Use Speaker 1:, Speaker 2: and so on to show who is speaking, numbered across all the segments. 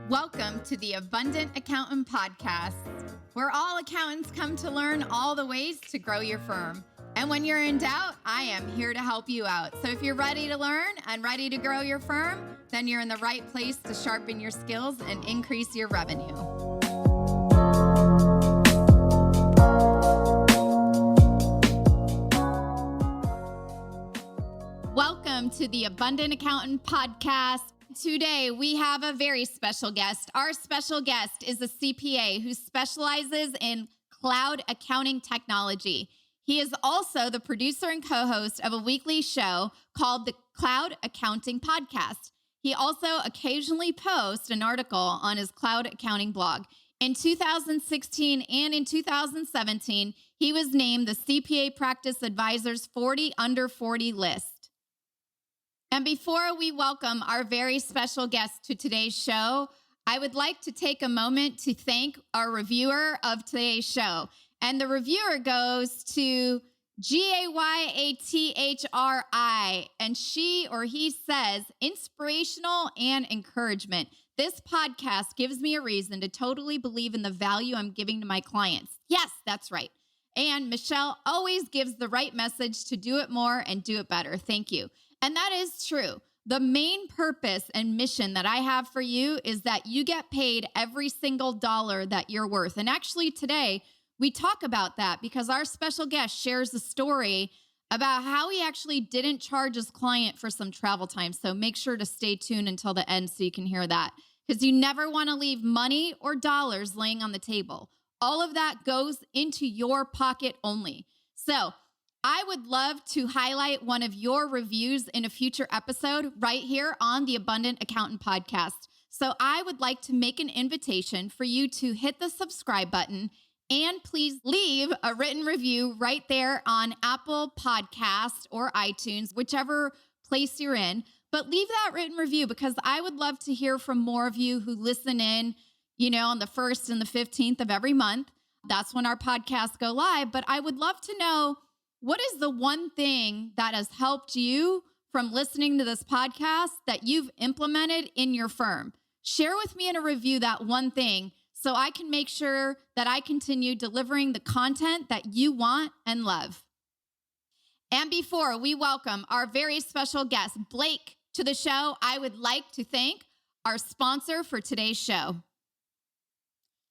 Speaker 1: Welcome to the Abundant Accountant Podcast, where all accountants come to learn all the ways to grow your firm. And when you're in doubt, I am here to help you out. So if you're ready to learn and ready to grow your firm, then you're in the right place to sharpen your skills and increase your revenue. Welcome to the Abundant Accountant Podcast. Today, we have a very special guest. Our special guest is a CPA who specializes in cloud accounting technology. He is also the producer and co-host of a weekly show called the Cloud Accounting Podcast. He also occasionally posts an article on his cloud accounting blog. In 2016 and in 2017, he was named the CPA Practice Advisor's 40 Under 40 list. And before we welcome our very special guest to today's show, I would like to take a moment to thank our reviewer of today's show. And the reviewer goes to Gayatri, and she or he says, inspirational and encouragement. This podcast gives me a reason to totally believe in the value I'm giving to my clients. Yes, that's right. And Michelle always gives the right message to do it more and do it better. Thank you. And that is true. The main purpose and mission that I have for you is that you get paid every single dollar that you're worth. And actually today, we talk about that because our special guest shares a story about how he actually didn't charge his client for some travel time. So make sure to stay tuned until the end so you can hear that, because you never want to leave money or dollars laying on the table. All of that goes into your pocket only. So I would love to highlight one of your reviews in a future episode right here on the Abundant Accountant Podcast. So I would like to make an invitation for you to hit the subscribe button and please leave a written review right there on Apple Podcasts or iTunes, whichever place you're in. But leave that written review because I would love to hear from more of you who listen in, on the 1st and the 15th of every month. That's when our podcasts go live. But I would love to know, what is the one thing that has helped you from listening to this podcast that you've implemented in your firm? Share with me in a review that one thing so I can make sure that I continue delivering the content that you want and love. And before we welcome our very special guest, Blake, to the show, I would like to thank our sponsor for today's show.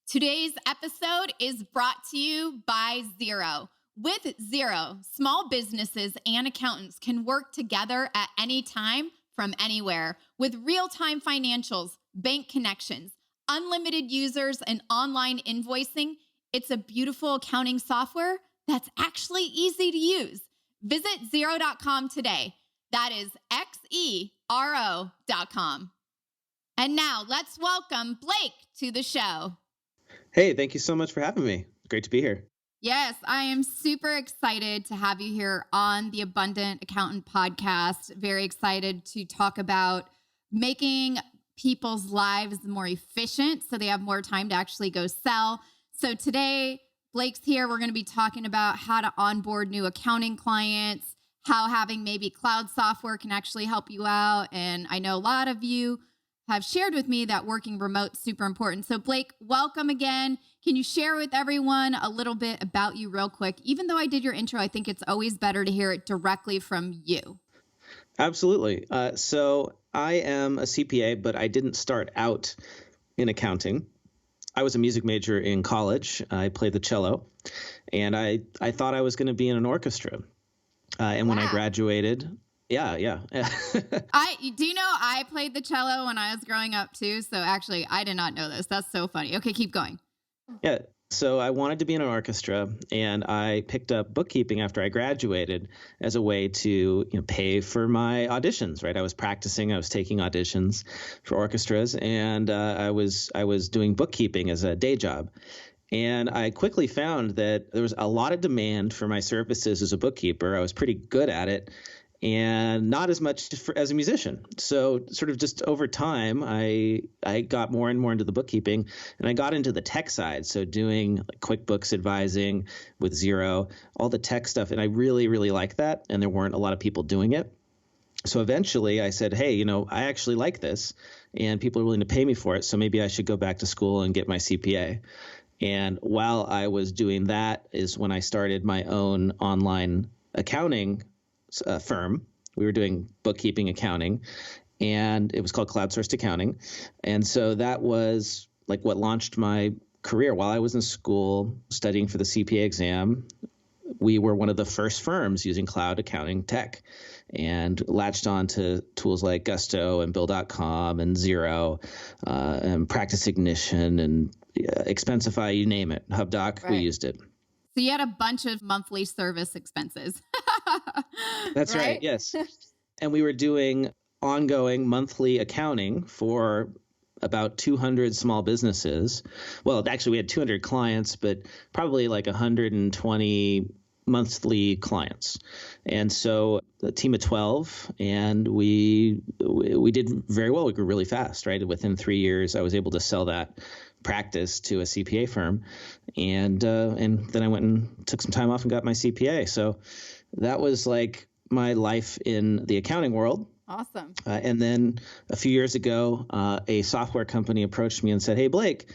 Speaker 1: Today's episode is brought to you by Xero. With Xero, small businesses and accountants can work together at any time from anywhere with real-time financials, bank connections, unlimited users, and online invoicing. It's a beautiful accounting software that's actually easy to use. Visit Xero.com today. That is Xero.com. And now let's welcome Blake to the show.
Speaker 2: Hey, thank you so much for having me. Great to be here.
Speaker 1: Yes, I am super excited to have you here on the Abundant Accountant Podcast. Very excited to talk about making people's lives more efficient so they have more time to actually go sell. So today, Blake's here. We're going to be talking about how to onboard new accounting clients, how having maybe cloud software can actually help you out. And I know a lot of you have shared with me that working remote is super important. So Blake, welcome again. Can you share with everyone a little bit about you real quick? Even though I did your intro, I think it's always better to hear it directly from you.
Speaker 2: Absolutely. So I am a CPA, but I didn't start out in accounting. I was a music major in college. I played the cello, and I thought I was going to be in an orchestra. And when I graduated, yeah.
Speaker 1: I played the cello when I was growing up too. So actually, I did not know this. That's so funny. Okay, keep going.
Speaker 2: Yeah. So I wanted to be in an orchestra, and I picked up bookkeeping after I graduated as a way to pay for my auditions. Right. I was practicing. I was taking auditions for orchestras, and I was doing bookkeeping as a day job. And I quickly found that there was a lot of demand for my services as a bookkeeper. I was pretty good at it, and not as much as a musician. So sort of just over time, I got more and more into the bookkeeping, and I got into the tech side. So doing like QuickBooks advising with Xero, all the tech stuff. And I really, really liked that. And there weren't a lot of people doing it. So eventually I said, hey, I actually like this and people are willing to pay me for it. So maybe I should go back to school and get my CPA. And while I was doing that is when I started my own online accounting firm. We were doing bookkeeping, accounting, and it was called Cloud Sourced Accounting. And so that was like what launched my career. While I was in school studying for the CPA exam, we were one of the first firms using cloud accounting tech and latched on to tools like Gusto and Bill.com and Xero and Practice Ignition and Expensify, you name it. HubDoc,
Speaker 1: Right.
Speaker 2: We used it.
Speaker 1: So you had a bunch of monthly service expenses.
Speaker 2: That's right. Yes. And we were doing ongoing monthly accounting for about 200 small businesses. Well, actually, we had 200 clients, but probably like 120 monthly clients. And so a team of 12, and we did very well. We grew really fast, right? Within 3 years, I was able to sell that practice to a CPA firm. And then I went and took some time off and got my CPA. So that was like my life in the accounting world.
Speaker 1: Awesome.
Speaker 2: And then a few years ago, a software company approached me and said, hey, Blake,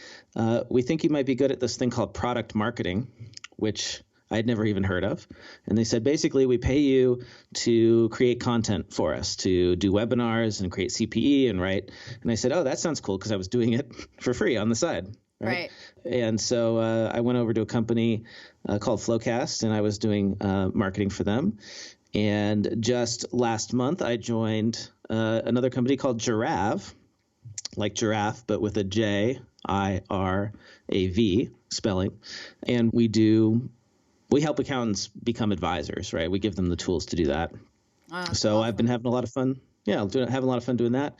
Speaker 2: we think you might be good at this thing called product marketing, which I had never even heard of. And they said, basically, we pay you to create content for us, to do webinars and create CPE and write. And I said, oh, that sounds cool, because I was doing it for free on the side. Right. And so I went over to a company called Flowcast, and I was doing marketing for them. And just last month, I joined another company called Giraffe, like giraffe, but with a J-I-R-A-V spelling. And we help accountants become advisors, right? We give them the tools to do that. So awesome. I've been having a lot of fun. Yeah, having a lot of fun doing that.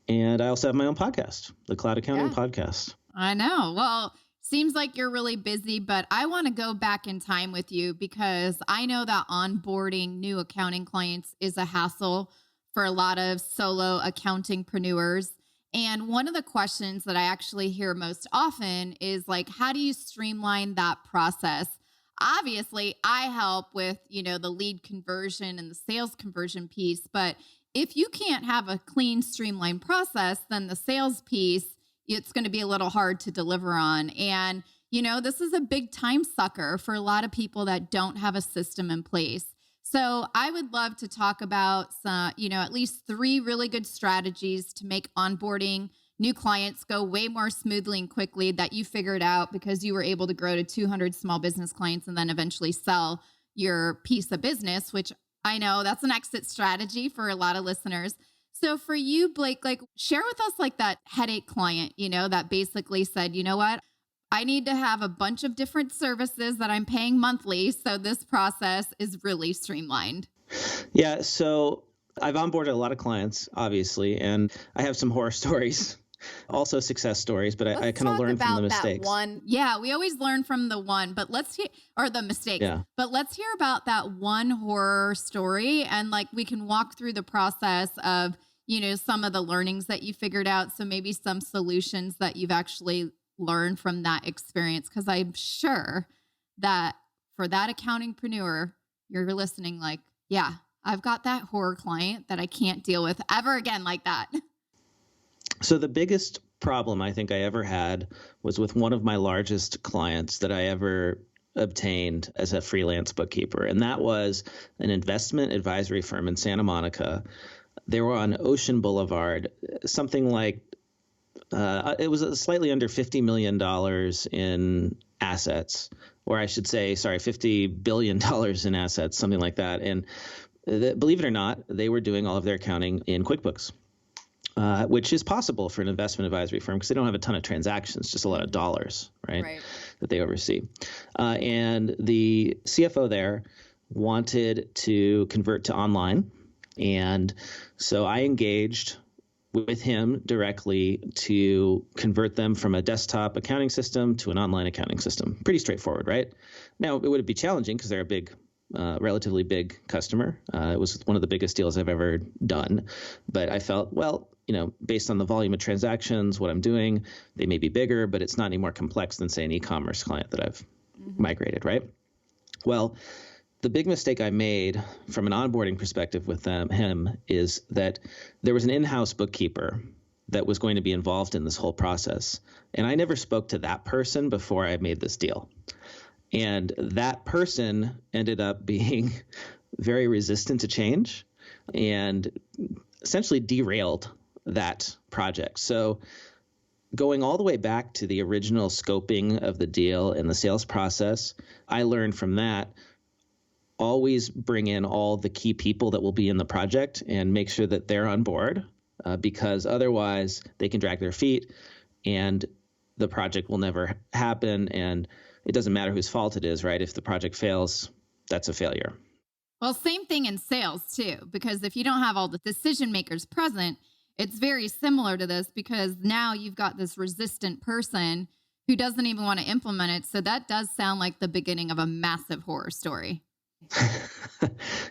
Speaker 2: And I also have my own podcast, the Cloud Accounting Podcast.
Speaker 1: I know. Well, seems like you're really busy, but I want to go back in time with you because I know that onboarding new accounting clients is a hassle for a lot of solo accountingpreneurs. And one of the questions that I actually hear most often is like, how do you streamline that process? Obviously, I help with, the lead conversion and the sales conversion piece, but if you can't have a clean, streamlined process, then the sales piece, it's going to be a little hard to deliver on. And, this is a big time sucker for a lot of people that don't have a system in place. So I would love to talk about some, at least 3 really good strategies to make onboarding new clients go way more smoothly and quickly that you figured out because you were able to grow to 200 small business clients and then eventually sell your piece of business, which I know that's an exit strategy for a lot of listeners. So for you, Blake, share with us that headache client, that basically said, you know what, I need to have a bunch of different services that I'm paying monthly. So this process is really streamlined.
Speaker 2: Yeah. So I've onboarded a lot of clients, obviously, and I have some horror stories. Also success stories, but I kind of learned from the mistakes.
Speaker 1: Yeah, we always learn from the mistakes. Yeah. But let's hear about that one horror story, and we can walk through the process of, some of the learnings that you figured out. So maybe some solutions that you've actually learned from that experience. Because I'm sure that for that accountingpreneur, you're listening yeah, I've got that horror client that I can't deal with ever again like that.
Speaker 2: So the biggest problem I think I ever had was with one of my largest clients that I ever obtained as a freelance bookkeeper. And that was an investment advisory firm in Santa Monica. They were on Ocean Boulevard, something like it was slightly under $50 million in assets, or I should say, $50 billion in assets, something like that. And believe it or not, they were doing all of their accounting in QuickBooks. Which is possible for an investment advisory firm because they don't have a ton of transactions, just a lot of dollars, right. That they oversee. And the CFO there wanted to convert to online. And so I engaged with him directly to convert them from a desktop accounting system to an online accounting system. Pretty straightforward, right? Now, it would be challenging because they're a big relatively big customer. It was one of the biggest deals I've ever done. But I felt, based on the volume of transactions, what I'm doing, they may be bigger, but it's not any more complex than, say, an e-commerce client that I've migrated, right? Well, The big mistake I made from an onboarding perspective with him is that there was an in-house bookkeeper that was going to be involved in this whole process. And I never spoke to that person before I made this deal. And that person ended up being very resistant to change and essentially derailed that project. So going all the way back to the original scoping of the deal and the sales process, I learned from that, always bring in all the key people that will be in the project and make sure that they're on board, because otherwise they can drag their feet and the project will never happen. And it doesn't matter whose fault it is, right? If the project fails, that's a failure.
Speaker 1: Well, same thing in sales too, because if you don't have all the decision makers present, it's very similar to this, because now you've got this resistant person who doesn't even want to implement it. So that does sound like the beginning of a massive horror story.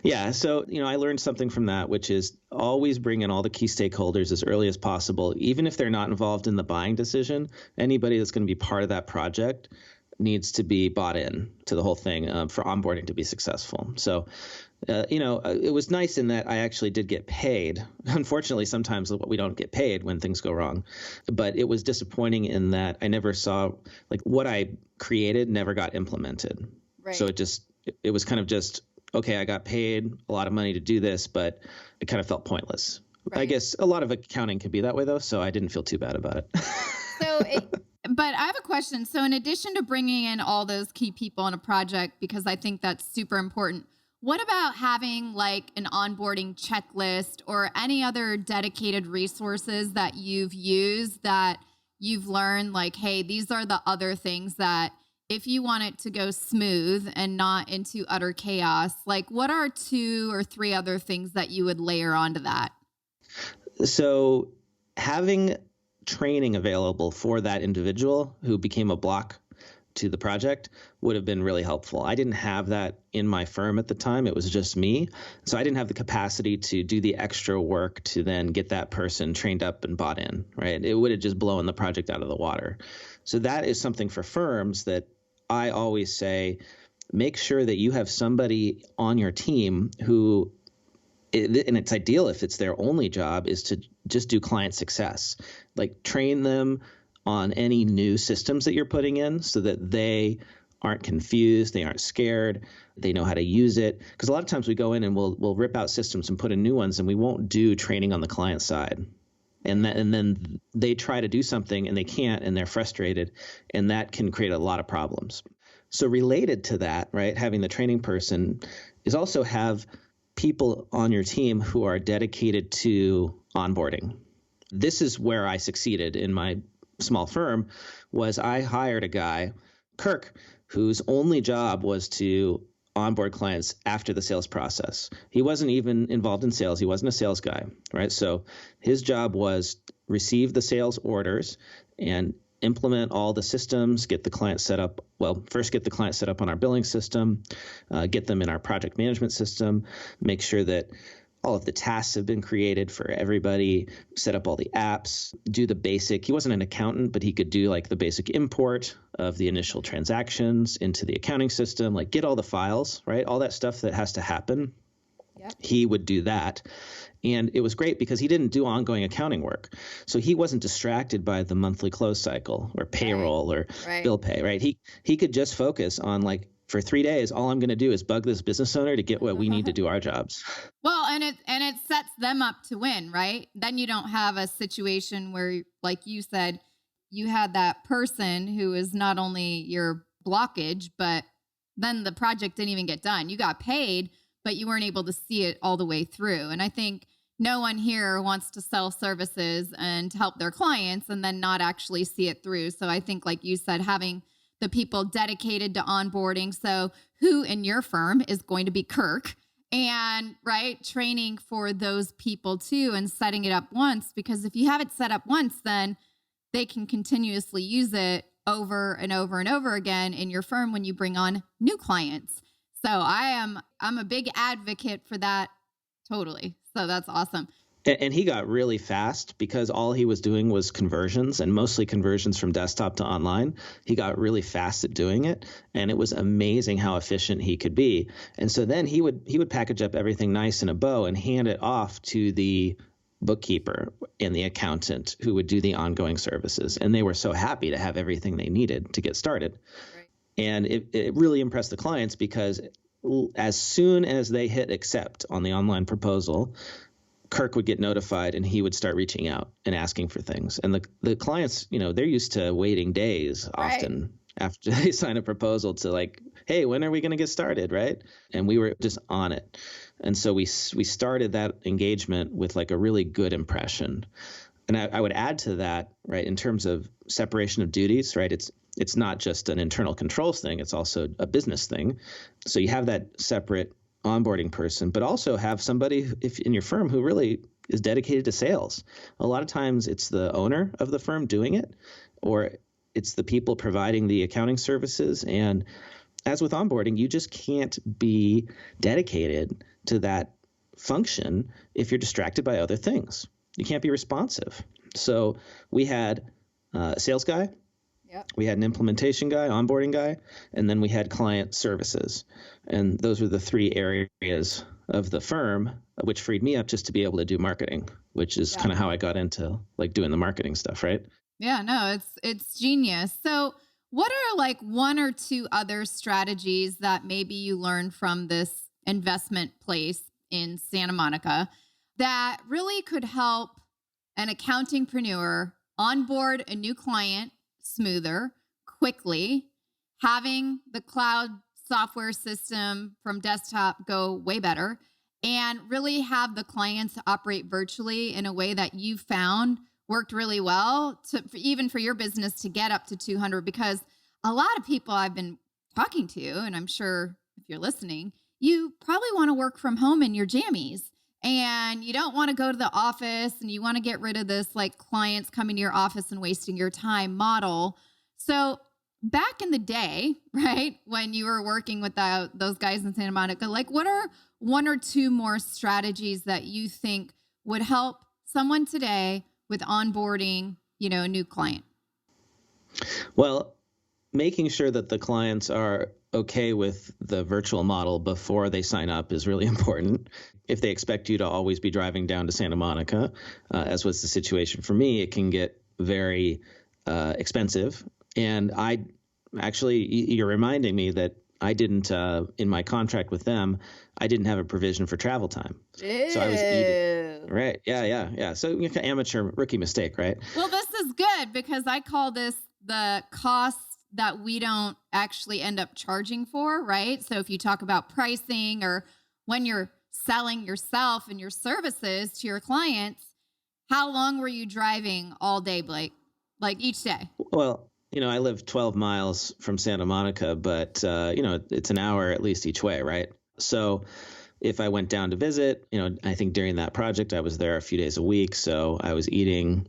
Speaker 2: Yeah. So, I learned something from that, which is always bring in all the key stakeholders as early as possible. Even if they're not involved in the buying decision, anybody that's going to be part of that project needs to be bought in to the whole thing for onboarding to be successful. So, it was nice in that I actually did get paid. Unfortunately, sometimes we don't get paid when things go wrong, but it was disappointing in that I never saw, like, what I created never got implemented.
Speaker 1: Right.
Speaker 2: So it was kind of just, okay, I got paid a lot of money to do this, but it kind of felt pointless. Right. I guess a lot of accounting can be that way though, so I didn't feel too bad about it.
Speaker 1: But I have a question. So in addition to bringing in all those key people on a project, because I think that's super important, what about having like an onboarding checklist or any other dedicated resources that you've used that you've learned, like, hey, these are the other things that if you want it to go smooth and not into utter chaos, like what are 2 or 3 other things that you would layer onto that?
Speaker 2: So having training available for that individual who became a block to the project would have been really helpful. I didn't have that in my firm at the time. It was just me. So I didn't have the capacity to do the extra work to then get that person trained up and bought in, right? It would have just blown the project out of the water. So that is something for firms that I always say, make sure that you have somebody on your team who, and it's ideal if it's their only job, is to just do client success. Like train them on any new systems that you're putting in so that they aren't confused, they aren't scared, they know how to use it. Because a lot of times we go in and we'll rip out systems and put in new ones, and we won't do training on the client side. And then they try to do something and they can't, and they're frustrated, and that can create a lot of problems. So related to that, right, having the training person is also have people on your team who are dedicated to onboarding. This is where I succeeded in my small firm. Was I hired a guy, Kirk, whose only job was to onboard clients after the sales process. He wasn't even involved in sales. He wasn't a sales guy, right? So his job was receive the sales orders and implement all the systems, get the client set up. Well, first get the client set up on our billing system, get them in our project management system, make sure that all of the tasks have been created for everybody, set up all the apps, do the basic. He wasn't an accountant, but he could do like the basic import of the initial transactions into the accounting system, like get all the files, right? All that stuff that has to happen. Yep. He would do that. And it was great because he didn't do ongoing accounting work. So he wasn't distracted by the monthly close cycle or payroll or bill pay, right? He could just focus on, like, for 3 days, all I'm going to do is bug this business owner to get what we need to do our jobs.
Speaker 1: Well, and it sets them up to win, right? Then you don't have a situation where, like you said, you had that person who is not only your blockage, but then the project didn't even get done. You got paid, but you weren't able to see it all the way through. And I think no one here wants to sell services and to help their clients and then not actually see it through. So I think, like you said, having the people dedicated to onboarding. So who in your firm is going to be Kirk, and right, training for those people too, and setting it up once, because if you have it set up once, then they can continuously use it over and over and over again in your firm when you bring on new clients. So I'm a big advocate for that. Totally. So that's awesome.
Speaker 2: And he got really fast because all he was doing was conversions, and mostly conversions from desktop to online. He got really fast at doing it, and it was amazing how efficient he could be. And so then he would package up everything nice in a bow and hand it off to the bookkeeper and the accountant who would do the ongoing services. And they were so happy to have everything they needed to get started.
Speaker 1: Right.
Speaker 2: And it really impressed the clients because as soon as they hit accept on the online proposal, Kirk would get notified and he would start reaching out and asking for things. And the clients, they're used to waiting days often after they sign a proposal to like, hey, when are we going to get started, right? And we were just on it. And so we started that engagement with like a really good impression. And I would add to that, right, in terms of separation of duties, right? It's not just an internal controls thing, it's also a business thing. So you have that separate onboarding person, but also have somebody if in your firm who really is dedicated to sales. A lot of times it's the owner of the firm doing it, or it's the people providing the accounting services. And as with onboarding, you just can't be dedicated to that function if you're distracted by other things. You can't be responsive. So we had a sales guy, we had an implementation guy, onboarding guy, and then we had client services. And those were the three areas of the firm, which freed me up just to be able to do marketing, which is kind of how I got into like doing the marketing stuff, right?
Speaker 1: Yeah, no, it's genius. So what are like one or two other strategies that maybe you learned from this investment place in Santa Monica that really could help an accountingpreneur onboard a new client smoother, quickly, having the cloud software system from desktop go way better, and really have the clients operate virtually in a way that you found worked really well even for your business to get up to 200? Because a lot of people I've been talking to, and I'm sure if you're listening, you probably want to work from home in your jammies. And you don't want to go to the office, and you want to get rid of this like clients coming to your office and wasting your time model. So back in the day, right, when you were working with those guys in Santa Monica, like what are one or two more strategies that you think would help someone today with onboarding, a new client?
Speaker 2: Well, making sure that the clients are okay with the virtual model before they sign up is really important. If they expect you to always be driving down to Santa Monica, as was the situation for me, it can get very expensive. And you're reminding me that I didn't, in my contract with them, I didn't have a provision for travel time.
Speaker 1: Ew.
Speaker 2: So I was eating. Right. Yeah. So amateur rookie mistake, right?
Speaker 1: Well, this is good because I call this the costs that we don't actually end up charging for, right? So if you talk about pricing or when you're selling yourself and your services to your clients, how long were you driving all day, Blake? Like each day?
Speaker 2: Well, I live 12 miles from Santa Monica, but, it's an hour at least each way, right? So if I went down to visit, I think during that project, I was there a few days a week. So I was eating,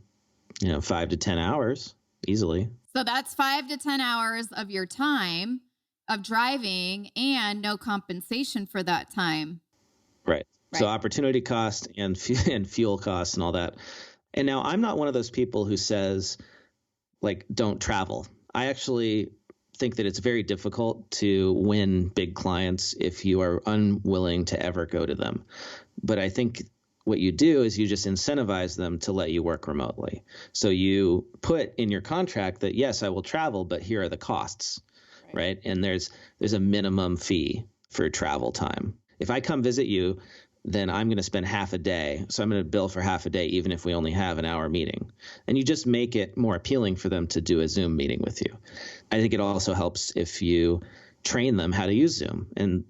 Speaker 2: 5 to 10 hours easily.
Speaker 1: So that's 5 to 10 hours of your time of driving and no compensation for that time.
Speaker 2: Right. So opportunity cost and fuel costs and all that. And now I'm not one of those people who says, like, don't travel. I actually think that it's very difficult to win big clients if you are unwilling to ever go to them. But I think what you do is you just incentivize them to let you work remotely. So you put in your contract that, yes, I will travel, but here are the costs, right? And there's a minimum fee for travel time. If I come visit you, then I'm going to spend half a day. So I'm going to bill for half a day, even if we only have an hour meeting. And you just make it more appealing for them to do a Zoom meeting with you. I think it also helps if you train them how to use Zoom. And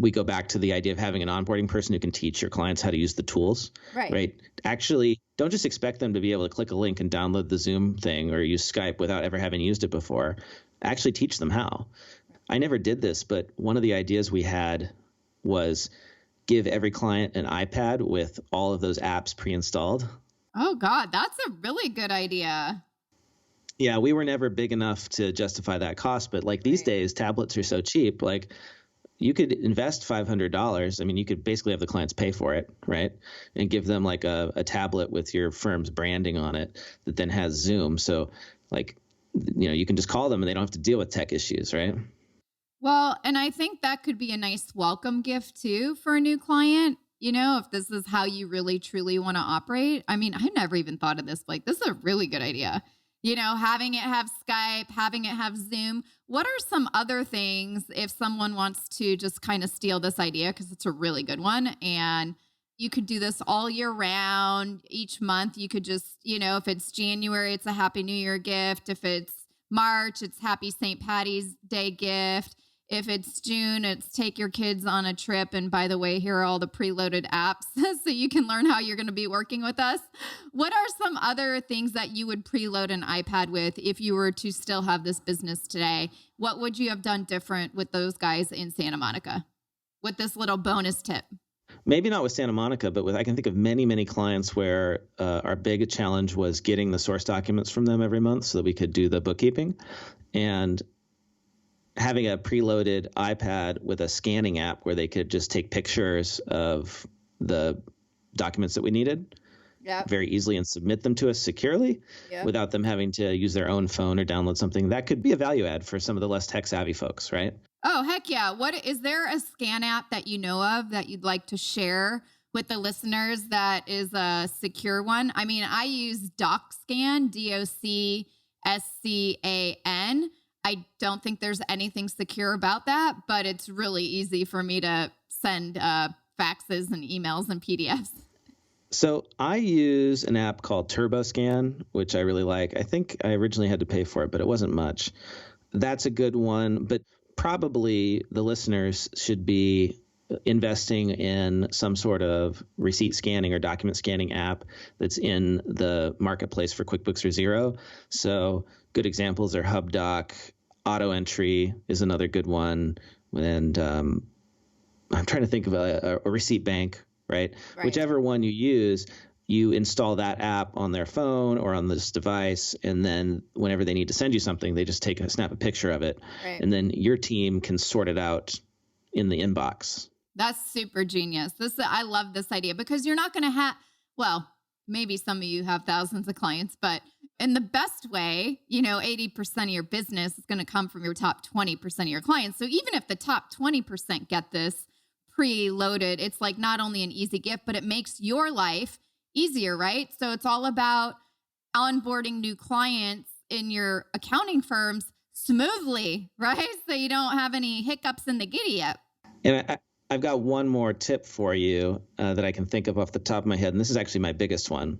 Speaker 2: we go back to the idea of having an onboarding person who can teach your clients how to use the tools, right? Actually, don't just expect them to be able to click a link and download the Zoom thing or use Skype without ever having used it before. Actually teach them how. I never did this, but one of the ideas we had was give every client an iPad with all of those apps pre-installed.
Speaker 1: Oh God, that's a really good idea.
Speaker 2: Yeah, we were never big enough to justify that cost, but like these days, tablets are so cheap. Like, you could invest $500. I mean, you could basically have the clients pay for it, right? And give them like a tablet with your firm's branding on it that then has Zoom. So like, you can just call them and they don't have to deal with tech issues, right?
Speaker 1: Well, and I think that could be a nice welcome gift too for a new client. If this is how you really truly want to operate. I mean, I never even thought of this. Like, this is a really good idea. Having it have Skype, having it have Zoom. What are some other things if someone wants to just kind of steal this idea? Because it's a really good one. And you could do this all year round. Each month, you could just, if it's January, it's a Happy New Year gift. If it's March, it's Happy St. Patty's Day gift. If it's June, it's take your kids on a trip. And by the way, here are all the preloaded apps so you can learn how you're going to be working with us. What are some other things that you would preload an iPad with if you were to still have this business today? What would you have done different with those guys in Santa Monica with this little bonus tip?
Speaker 2: Maybe not with Santa Monica, but I can think of many, many clients where our big challenge was getting the source documents from them every month so that we could do the bookkeeping. And having a preloaded iPad with a scanning app where they could just take pictures of the documents that we needed very easily and submit them to us securely without them having to use their own phone or download something. That could be a value add for some of the less tech savvy folks, right?
Speaker 1: Oh, heck yeah. Is there a scan app that you know of that you'd like to share with the listeners that is a secure one? I mean, I use DocScan, DocScan. I don't think there's anything secure about that, but it's really easy for me to send faxes and emails and PDFs.
Speaker 2: So I use an app called TurboScan, which I really like. I think I originally had to pay for it, but it wasn't much. That's a good one, but probably the listeners should be investing in some sort of receipt scanning or document scanning app that's in the marketplace for QuickBooks or Xero. So good examples are HubDoc, AutoEntry is another good one. And I'm trying to think of a receipt bank, right? Whichever one you use, you install that app on their phone or on this device. And then whenever they need to send you something, they just snap a picture of it. And then your team can sort it out in the inbox.
Speaker 1: That's super genius. I love this idea because you're not going to have, well, maybe some of you have thousands of clients, but in the best way, 80% of your business is going to come from your top 20% of your clients. So even if the top 20% get this preloaded, it's like not only an easy gift, but it makes your life easier, right? So it's all about onboarding new clients in your accounting firms smoothly, right? So you don't have any hiccups in the giddy up.
Speaker 2: And I've got one more tip for you that I can think of off the top of my head, and this is actually my biggest one,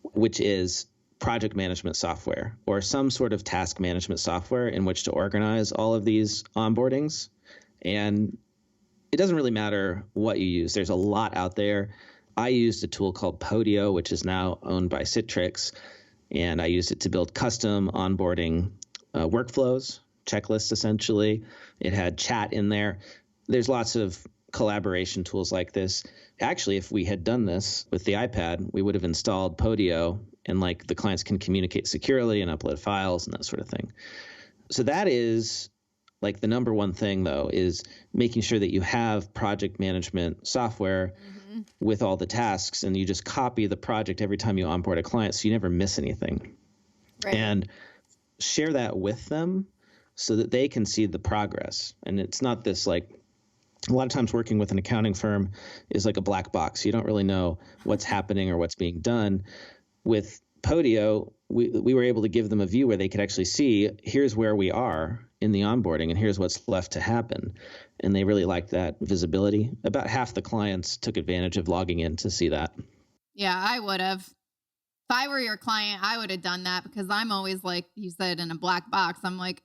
Speaker 2: which is project management software or some sort of task management software in which to organize all of these onboardings. And it doesn't really matter what you use. There's a lot out there. I used a tool called Podio, which is now owned by Citrix, and I used it to build custom onboarding workflows, checklists essentially. It had chat in there. There's lots of collaboration tools like this. Actually, if we had done this with the iPad, we would have installed Podio and the clients can communicate securely and upload files and that sort of thing. So that is the number one thing, though, is making sure that you have project management software with all the tasks and you just copy the project every time you onboard a client so you never miss anything. And share that with them so that they can see the progress. And it's not this a lot of times working with an accounting firm is like a black box. You don't really know what's happening or what's being done. With Podio, we were able to give them a view where they could actually see, here's where we are in the onboarding and here's what's left to happen. And they really liked that visibility. About half the clients took advantage of logging in to see that.
Speaker 1: Yeah, I would have. If I were your client, I would have done that because I'm always, like you said, in a black box. I'm like,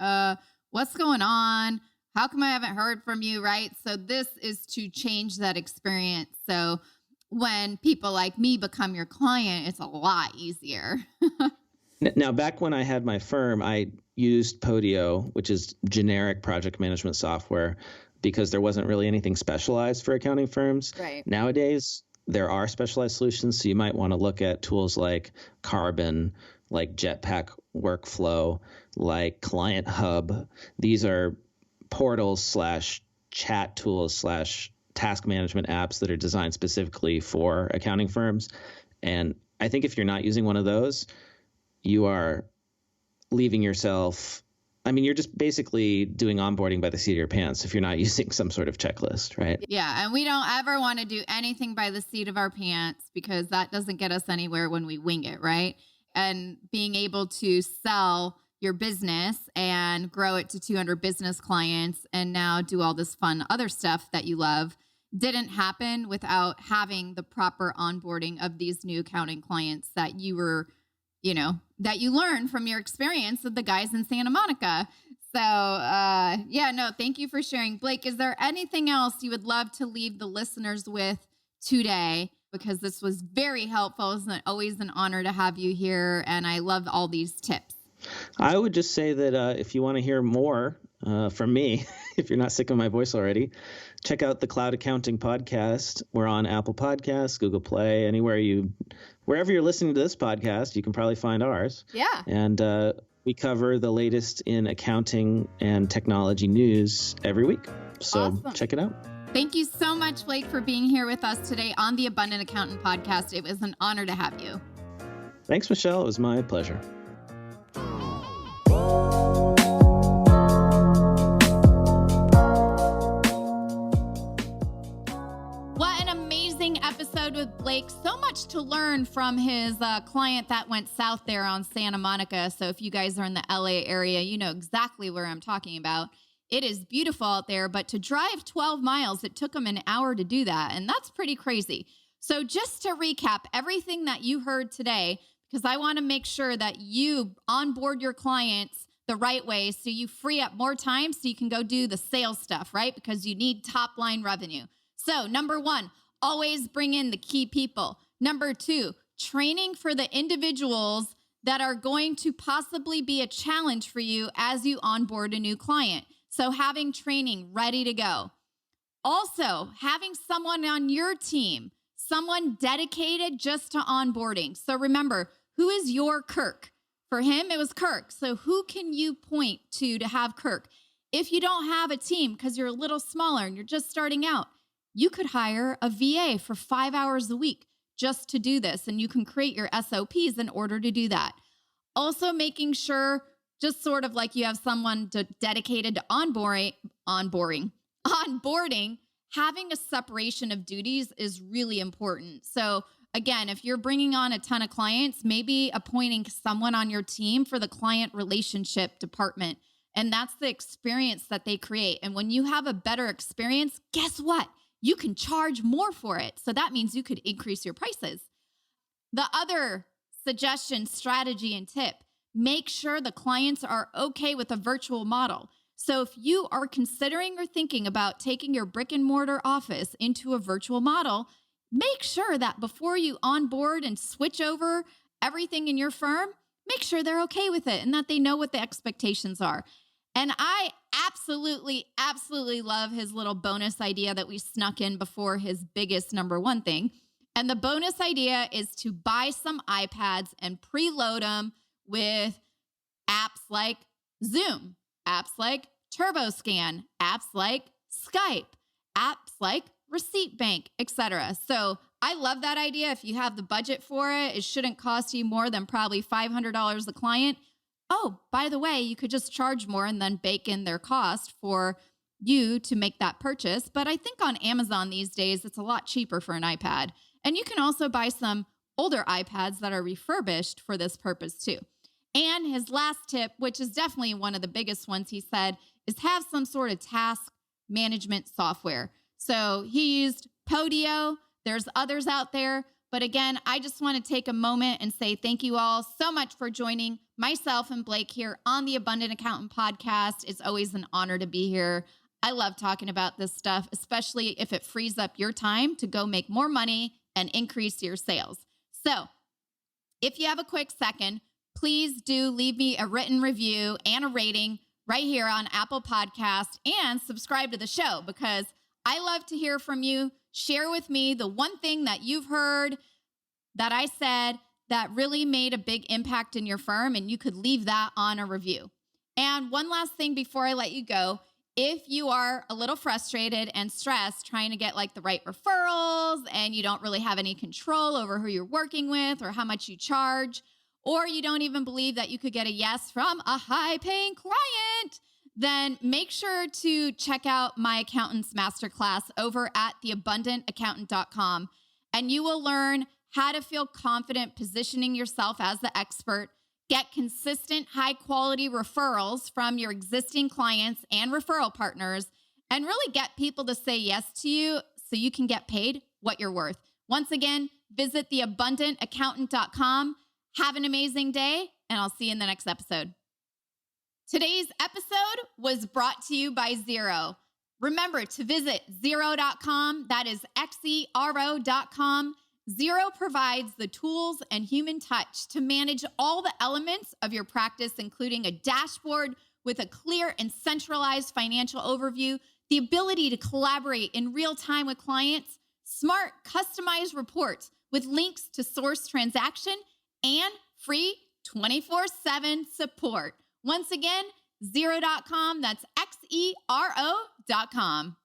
Speaker 1: what's going on? How come I haven't heard from you, right? So this is to change that experience. So when people like me become your client, it's a lot easier.
Speaker 2: Now, back when I had my firm, I used Podio, which is generic project management software, because there wasn't really anything specialized for accounting firms.
Speaker 1: Right.
Speaker 2: Nowadays, there are specialized solutions. So you might want to look at tools like Carbon, like Jetpack Workflow, like Client Hub. These are portals / chat tools / task management apps that are designed specifically for accounting firms. And I think if you're not using one of those, you are leaving yourself. I mean, you're just basically doing onboarding by the seat of your pants if you're not using some sort of checklist, right?
Speaker 1: Yeah. And we don't ever want to do anything by the seat of our pants because that doesn't get us anywhere when we wing it, right? And being able to sell your business and grow it to 200 business clients and now do all this fun other stuff that you love didn't happen without having the proper onboarding of these new accounting clients that you were, that you learned from your experience with the guys in Santa Monica. So, thank you for sharing. Blake, is there anything else you would love to leave the listeners with today? Because this was very helpful. It's always an honor to have you here. And I love all these tips.
Speaker 2: I would just say that if you want to hear more from me, if you're not sick of my voice already, check out the Cloud Accounting Podcast. We're on Apple Podcasts, Google Play, wherever you're listening to this podcast, you can probably find ours.
Speaker 1: Yeah.
Speaker 2: And we cover the latest in accounting and technology news every week. So
Speaker 1: Awesome.
Speaker 2: Check it out.
Speaker 1: Thank you so much, Blake, for being here with us today on the Abundant Accountant Podcast. It was an honor to have you.
Speaker 2: Thanks, Michelle. It was my pleasure.
Speaker 1: What an amazing episode with Blake. So much to learn from his client that went south there on Santa Monica. So if you guys are in the LA area, you know exactly where I'm talking about. It is beautiful out there, but to drive 12 miles, it took him an hour to do that. And that's pretty crazy. So just to recap everything that you heard today, because I want to make sure that you onboard your clients the right way so you free up more time so you can go do the sales stuff, right? Because you need top line revenue. So number 1, always bring in the key people. Number 2, training for the individuals that are going to possibly be a challenge for you as you onboard a new client. So having training ready to go. Also, having someone on your team, someone dedicated just to onboarding. So remember, who is your Kirk? For him, it was Kirk. So who can you point to have Kirk? If you don't have a team because you're a little smaller and you're just starting out, you could hire a VA for 5 hours a week just to do this. And you can create your SOPs in order to do that. Also making sure, just sort of like you have someone dedicated to onboarding, having a separation of duties is really important. So again, if you're bringing on a ton of clients, maybe appointing someone on your team for the client relationship department. And that's the experience that they create. And when you have a better experience, guess what? You can charge more for it. So that means you could increase your prices. The other suggestion, strategy, and tip, make sure the clients are okay with a virtual model. So if you are considering or thinking about taking your brick and mortar office into a virtual model, make sure that before you onboard and switch over everything in your firm, make sure they're okay with it and that they know what the expectations are. And I absolutely love his little bonus idea that we snuck in before his biggest number 1 thing. And the bonus idea is to buy some iPads and preload them with apps like Zoom, apps like TurboScan, apps like Skype, apps like Receipt Bank, etc. So I love that idea. If you have the budget for it, it shouldn't cost you more than probably $500 a client. Oh, by the way, you could just charge more and then bake in their cost for you to make that purchase. But I think on Amazon these days, it's a lot cheaper for an iPad. And you can also buy some older iPads that are refurbished for this purpose too. And his last tip, which is definitely one of the biggest ones he said, is have some sort of task management software. So he used Podio. There's others out there. But again, I just want to take a moment and say thank you all so much for joining myself and Blake here on the Abundant Accountant Podcast. It's always an honor to be here. I love talking about this stuff, especially if it frees up your time to go make more money and increase your sales. So if you have a quick second, please do leave me a written review and a rating right here on Apple Podcast and subscribe to the show because I love to hear from you. Share with me the one thing that you've heard that I said that really made a big impact in your firm, and you could leave that on a review. And one last thing before I let you go, if you are a little frustrated and stressed trying to get like the right referrals and you don't really have any control over who you're working with or how much you charge, or you don't even believe that you could get a yes from a high-paying client, then make sure to check out my accountant's masterclass over at theabundantaccountant.com, and you will learn how to feel confident positioning yourself as the expert, get consistent, high-quality referrals from your existing clients and referral partners, and really get people to say yes to you so you can get paid what you're worth. Once again, visit theabundantaccountant.com. Have an amazing day, and I'll see you in the next episode. Today's episode was brought to you by Xero. Remember to visit Xero.com. That is Xero.com. Xero provides the tools and human touch to manage all the elements of your practice, including a dashboard with a clear and centralized financial overview, the ability to collaborate in real time with clients, smart, customized reports with links to source transaction, and free 24/7 support. Once again, Xero.com. That's Xero.com.